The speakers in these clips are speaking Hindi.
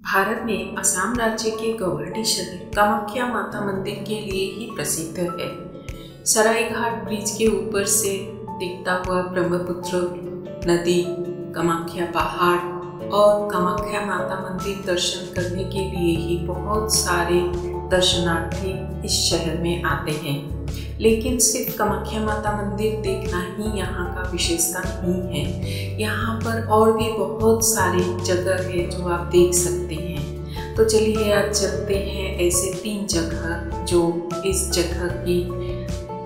भारत में असम राज्य के गुवाहाटी शहर कामाख्या माता मंदिर के लिए ही प्रसिद्ध है। सरायघाट ब्रिज के ऊपर से दिखता हुआ ब्रह्मपुत्र नदी, कामाख्या पहाड़ और कामाख्या माता मंदिर दर्शन करने के लिए ही बहुत सारे दर्शनार्थी इस शहर में आते हैं। लेकिन सिर्फ कामाख्या माता मंदिर देखना ही यहाँ का विशेषता नहीं है, यहाँ पर और भी बहुत सारे जगह है जो आप देख सकते हैं। तो चलिए आज चलते हैं ऐसे 3 जगह जो इस जगह की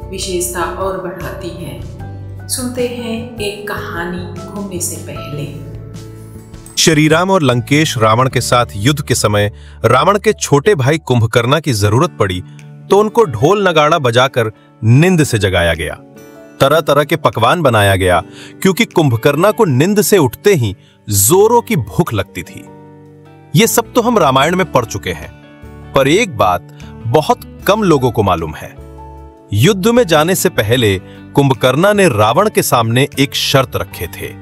विशेषता और बढ़ाती है। सुनते हैं एक कहानी घूमने से पहले। श्रीराम और लंकेश रावण के साथ युद्ध के समय रावण के छोटे भाई कुंभकर्णा की जरूरत पड़ी तो उनको ढोल नगाड़ा बजाकर नींद से जगाया गया। तरह तरह के पकवान बनाया गया क्योंकि कुंभकर्णा को नींद से उठते ही जोरों की भूख लगती थी। ये सब तो हम रामायण में पढ़ चुके हैं, पर एक बात बहुत कम लोगों को मालूम है। युद्ध में जाने से पहले कुंभकर्णा ने रावण के सामने एक शर्त रखे थे।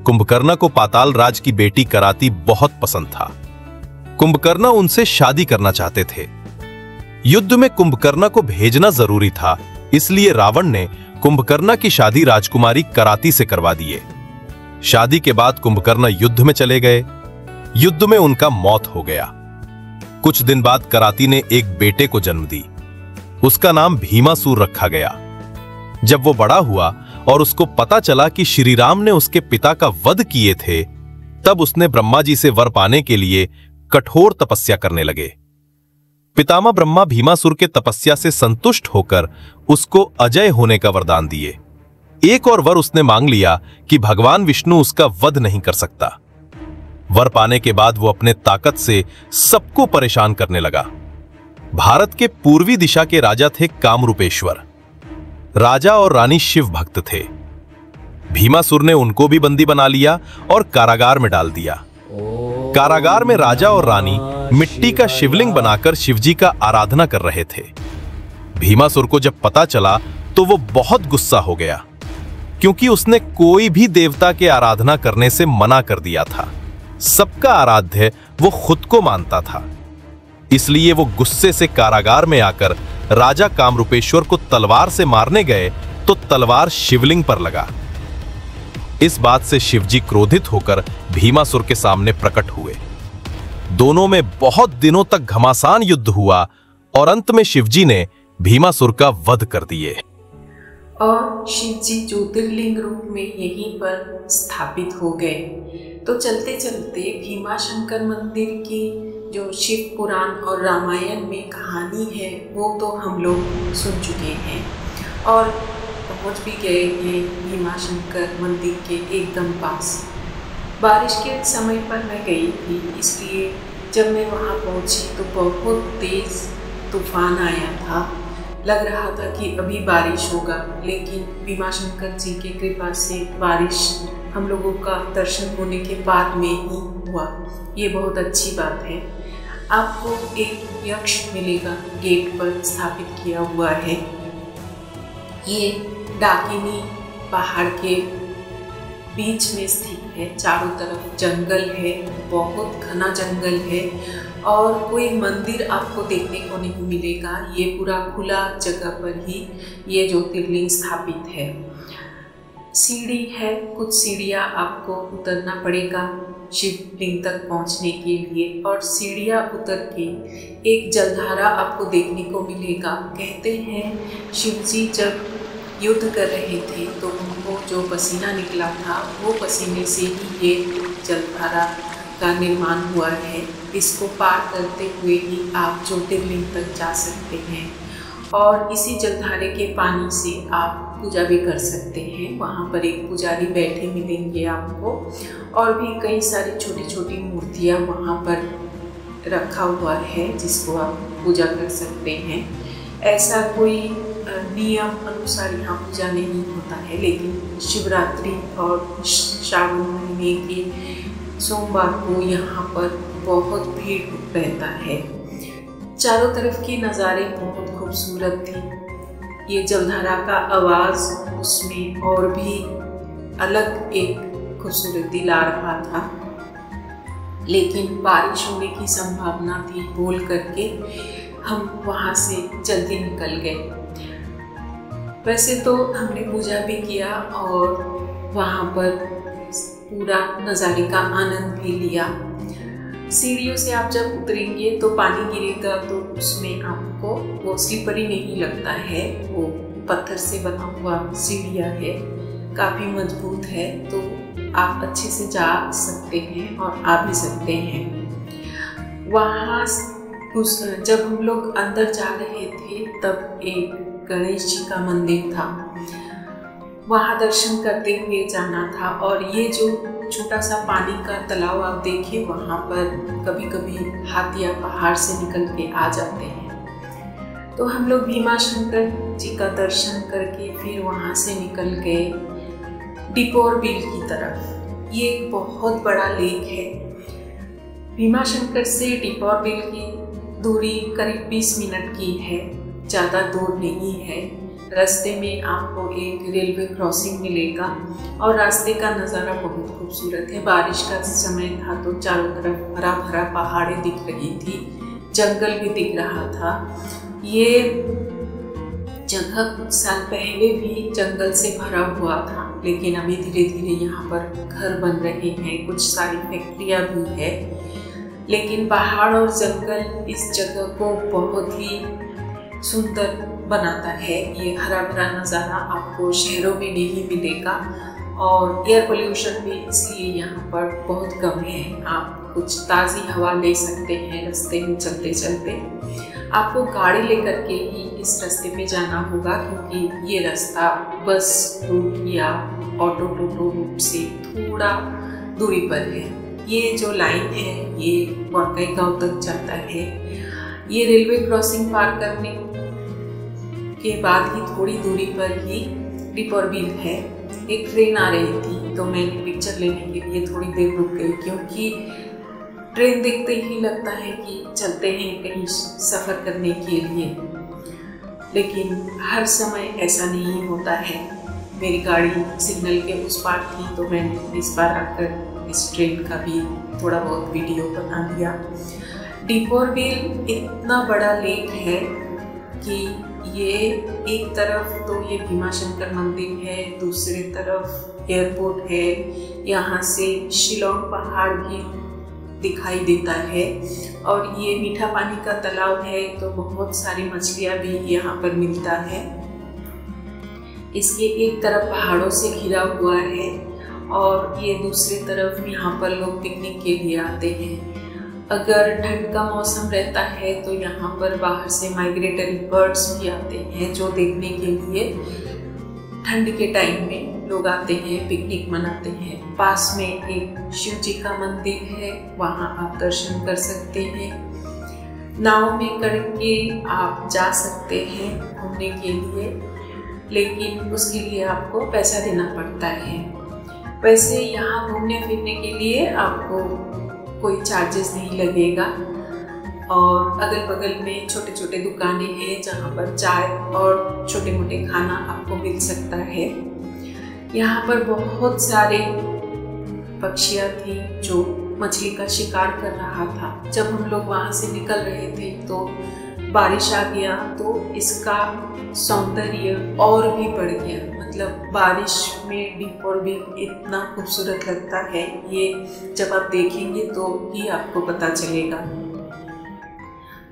कुंभकर्णा को पाताल राज की बेटी कराती बहुत पसंद था। कुंभकर्णा उनसे शादी करना चाहते थे। युद्ध में कुंभकर्णा को भेजना जरूरी था, इसलिए रावण ने कुंभकर्णा की शादी राजकुमारी कराती से करवा दिए। शादी के बाद कुंभकर्णा युद्ध में चले गए। युद्ध में उनका मौत हो गया। कुछ दिन बाद कराती ने एक बेटे को जन्म दी। उसका नाम भीमासुर रखा गया। जब वो बड़ा हुआ और उसको पता चला कि श्रीराम ने उसके पिता का वध किए थे, तब उसने ब्रह्मा जी से वर पाने के लिए कठोर तपस्या करने लगे। पितामह ब्रह्मा भीमासुर के तपस्या से संतुष्ट होकर उसको अजय होने का वरदान दिए। एक और वर उसने मांग लिया कि भगवान विष्णु उसका वध नहीं कर सकता। वर पाने के बाद वो अपने ताकत से सबको परेशान करने लगा। भारत के पूर्वी दिशा के राजा थे कामरूपेश्वर। राजा और रानी शिव भक्त थे। भीमासुर ने उनको भी बंदी बना लिया और कारागार में डाल दिया। कारागार में राजा और रानी मिट्टी का शिवलिंग बनाकर शिवजी का आराधना कर रहे थे। भीमासुर को जब पता चला तो वो बहुत गुस्सा हो गया, क्योंकि उसने कोई भी देवता के आराधना करने से मना कर दिया था। सबका आराध्य वो खुद को मानता था। इसलिए वो गुस्से से कारागार में आकर राजा कामरूपेश्वर को तलवार से मारने गए तो तलवार शिवलिंग पर लगा। इस बात से शिवजी क्रोधित होकर भीमासुर के सामने प्रकट हुए। दोनों में बहुत दिनों तक घमासान युद्ध हुआ और अंत में शिवजी ने भीमासुर का वध कर दिए। और शिवजी ज्योतिर्लिंग रूप में यहीं पर स्थापित हो गए। तो चलते चलते भीमाशंकर मंदिर की जो शिव पुराण और रामायण में कहानी है वो तो हम लोग सुन चुके हैं और पहुंच भी गए हैं भीमाशंकर मंदिर के एकदम पास। बारिश के समय पर मैं गई थी, इसलिए जब मैं वहां पहुंची तो बहुत तेज़ तूफान आया था। लग रहा था कि अभी बारिश होगा, लेकिन भीमाशंकर जी की कृपा से बारिश हम लोगों का दर्शन होने के बाद में ही हुआ। ये बहुत अच्छी बात है। आपको एक यक्ष मिलेगा, गेट पर स्थापित किया हुआ है। ये डाकिनी पहाड़ के बीच में स्थित है। चारों तरफ जंगल है, बहुत घना जंगल है और कोई मंदिर आपको देखने को नहीं मिलेगा। ये पूरा खुला जगह पर ही ये ज्योतिर्लिंग स्थापित है। सीढ़ी है, कुछ सीढ़ियाँ आपको उतरना पड़ेगा शिवलिंग तक पहुंचने के लिए, और सीढ़ियाँ उतर के एक जलधारा आपको देखने को मिलेगा। कहते हैं शिवजी जब युद्ध कर रहे थे तो उनको जो पसीना निकला था वो पसीने से ही ये जलधारा का निर्माण हुआ है। इसको पार करते हुए ही आप ज्योतिर्लिंग तक जा सकते हैं और इसी जलधारे के पानी से आप पूजा भी कर सकते हैं। वहाँ पर एक पुजारी बैठे मिलेंगे आपको और भी कई सारी छोटी छोटी मूर्तियाँ वहाँ पर रखा हुआ है जिसको आप पूजा कर सकते हैं। ऐसा कोई नियम अनुसार यहाँ पूजा नहीं होता है, लेकिन शिवरात्रि और श्रावण महीने के सोमवार को यहाँ पर बहुत भीड़ रहता है। चारों तरफ के नज़ारे बहुत खूबसूरत थी। ये जलधारा का आवाज़ उसमें और भी अलग एक खूबसूरती ला रहा था। लेकिन बारिश होने की संभावना थी बोल करके हम वहाँ से जल्दी निकल गए। वैसे तो हमने पूजा भी किया और वहाँ पर पूरा नज़ारे का आनंद भी लिया। सीढ़ियों से आप जब उतरेंगे तो पानी गिरेगा तो उसमें आपको वो स्लिपरी नहीं लगता है, वो पत्थर से बना हुआ सीढ़ियाँ है, काफ़ी मजबूत है, तो आप अच्छे से जा सकते हैं और आ भी सकते हैं। वहाँ जब हम लोग अंदर जा रहे थे तब एक गणेश जी का मंदिर था, वहाँ दर्शन करते हुए जाना था। और ये जो छोटा सा पानी का तालाब आप देखिए, वहाँ पर कभी कभी हाथियाँ पहाड़ से निकल के आ जाते हैं। तो हम लोग भीमाशंकर जी का दर्शन करके फिर वहाँ से निकल गए डिपोर बिल की तरफ। ये एक बहुत बड़ा लेक है। भीमाशंकर से डिपोर बिल की दूरी करीब 20 मिनट की है, ज़्यादा दूर नहीं है। रास्ते में आपको एक रेलवे क्रॉसिंग मिलेगा और रास्ते का नज़ारा बहुत खूबसूरत है। बारिश का समय था तो चारों तरफ हरा भरा पहाड़ें दिख रही थी, जंगल भी दिख रहा था। ये जगह कुछ साल पहले भी जंगल से भरा हुआ था, लेकिन अभी धीरे धीरे यहाँ पर घर बन रहे हैं, कुछ सारी फैक्ट्रियाँ भी है। लेकिन पहाड़ और जंगल इस जगह को बहुत ही सुंदर बनाता है। ये हरा भरा नज़ारा आपको शहरों में नहीं मिलेगा और एयर पोल्यूशन भी इसलिए यहाँ पर बहुत कम है। आप कुछ ताज़ी हवा ले सकते हैं रास्ते में चलते चलते। आपको गाड़ी लेकर के ही इस रास्ते पे जाना होगा, क्योंकि ये रास्ता बस रूट या ऑटो टोटो रूट से थोड़ा दूरी पर है। ये जो लाइन है ये वाकई गाँव तक जाता है। ये रेलवे क्रॉसिंग पार करने के बाद ही थोड़ी दूरी पर ही डिपोर बिल है। एक ट्रेन आ रही थी तो मैंने पिक्चर लेने के लिए थोड़ी देर रुक गई, क्योंकि ट्रेन देखते ही लगता है कि चलते हैं कहीं सफ़र करने के लिए, लेकिन हर समय ऐसा नहीं होता है। मेरी गाड़ी सिग्नल के उस पार थी तो मैंने इस बार आकर इस ट्रेन का भी थोड़ा बहुत वीडियो बना दिया। डिपोर बिल इतना बड़ा लेक है कि ये एक तरफ तो ये भीमाशंकर मंदिर है, दूसरी तरफ एयरपोर्ट है, यहाँ से शिलोंग पहाड़ भी दिखाई देता है और ये मीठा पानी का तालाब है तो बहुत सारी मछलियाँ भी यहाँ पर मिलता है। इसके एक तरफ पहाड़ों से घिरा हुआ है और ये दूसरी तरफ यहाँ पर लोग पिकनिक के लिए आते हैं। अगर ठंड का मौसम रहता है तो यहाँ पर बाहर से माइग्रेटरी बर्ड्स भी आते हैं, जो देखने के लिए ठंड के टाइम में लोग आते हैं, पिकनिक मनाते हैं। पास में एक शिव जी का मंदिर है, वहाँ आप दर्शन कर सकते हैं। नाव में करके आप जा सकते हैं घूमने के लिए, लेकिन उसके लिए आपको पैसा देना पड़ता है। वैसे यहाँ घूमने फिरने के लिए आपको कोई चार्जेस नहीं लगेगा और अगल बगल में छोटे छोटे दुकानें हैं जहाँ पर चाय और छोटे मोटे खाना आपको मिल सकता है। यहाँ पर बहुत सारे पक्षियाँ थी जो मछली का शिकार कर रहा था। जब हम लोग वहाँ से निकल रहे थे तो बारिश आ गया तो इसका सौंदर्य और भी बढ़ गया। मतलब बारिश में डिपोर बिल इतना खूबसूरत लगता है, ये जब आप देखेंगे तो ही आपको पता चलेगा।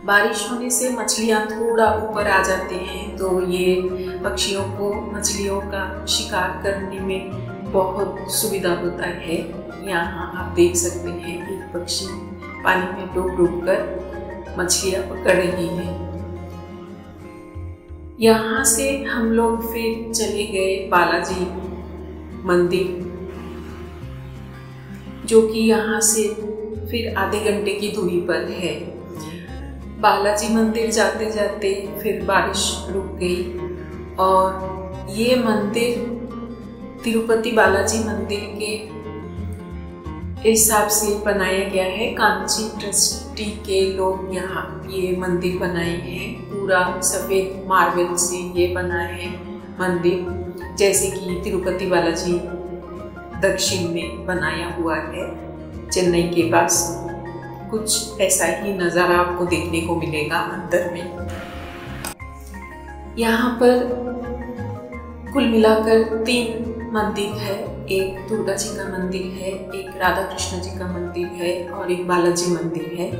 बारिश होने से मछलियाँ थोड़ा ऊपर आ जाते हैं तो ये पक्षियों को मछलियों का शिकार करने में बहुत सुविधा होता है। यहाँ आप देख सकते हैं एक पक्षी पानी में डूब डूब कर मछलियाँ पकड़ रही है। यहाँ से हम लोग फिर चले गए बालाजी मंदिर, जो कि यहाँ से फिर आधे घंटे की दूरी पर है। बालाजी मंदिर जाते जाते फिर बारिश रुक गई और ये मंदिर तिरुपति बालाजी मंदिर के हिसाब से बनाया गया है। कांची ट्रस्टी के लोग यहाँ ये मंदिर बनाए हैं। पूरा सफ़ेद मार्बल से ये बना है मंदिर, जैसे कि तिरुपति बालाजी दक्षिण में बनाया हुआ है। चेन्नई के पास कुछ ऐसा ही नज़ारा आपको देखने को मिलेगा अंदर में। यहाँ पर कुल मिलाकर 3 मंदिर है। एक दुर्गा जी का मंदिर है, एक राधा कृष्ण जी का मंदिर है और एक बालाजी मंदिर है।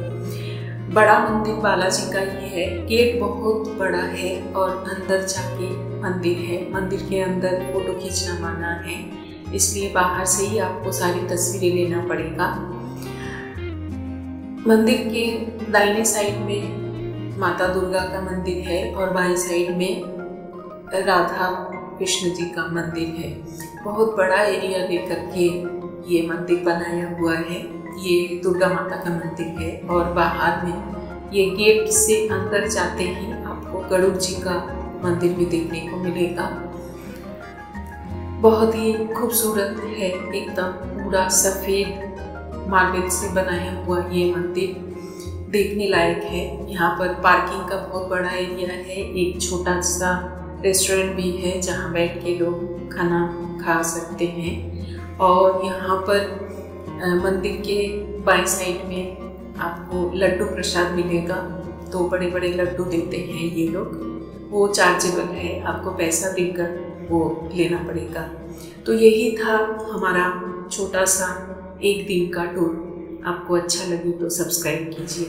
बड़ा मंदिर बालाजी का ही है। गेट बहुत बड़ा है और अंदर जाके मंदिर है। मंदिर के अंदर फोटो खींचना मना है, इसलिए बाहर से ही आपको सारी तस्वीरें लेना पड़ेगा। मंदिर के दाहिने साइड में माता दुर्गा का मंदिर है और बाएं साइड में राधा कृष्ण जी का मंदिर है। बहुत बड़ा एरिया लेकर के ये मंदिर बनाया हुआ है। ये दुर्गा माता का मंदिर है और बाहर में ये गेट से अंदर जाते ही आपको गरुड़ जी का मंदिर भी देखने को मिलेगा। बहुत ही खूबसूरत है, एकदम पूरा सफ़ेद मार्बल से बनाया हुआ ये मंदिर देखने लायक है। यहाँ पर पार्किंग का बहुत बड़ा एरिया है। एक छोटा सा रेस्टोरेंट भी है जहाँ बैठ के लोग खाना खा सकते हैं। और यहाँ पर मंदिर के बाएं साइड में आपको लड्डू प्रसाद मिलेगा। 2 बड़े बड़े लड्डू देते हैं ये लोग, वो चार्जेबल है, आपको पैसा देकर वो लेना पड़ेगा। तो यही था हमारा छोटा सा 1 दिन का टूर। आपको अच्छा लगे तो सब्सक्राइब कीजिए।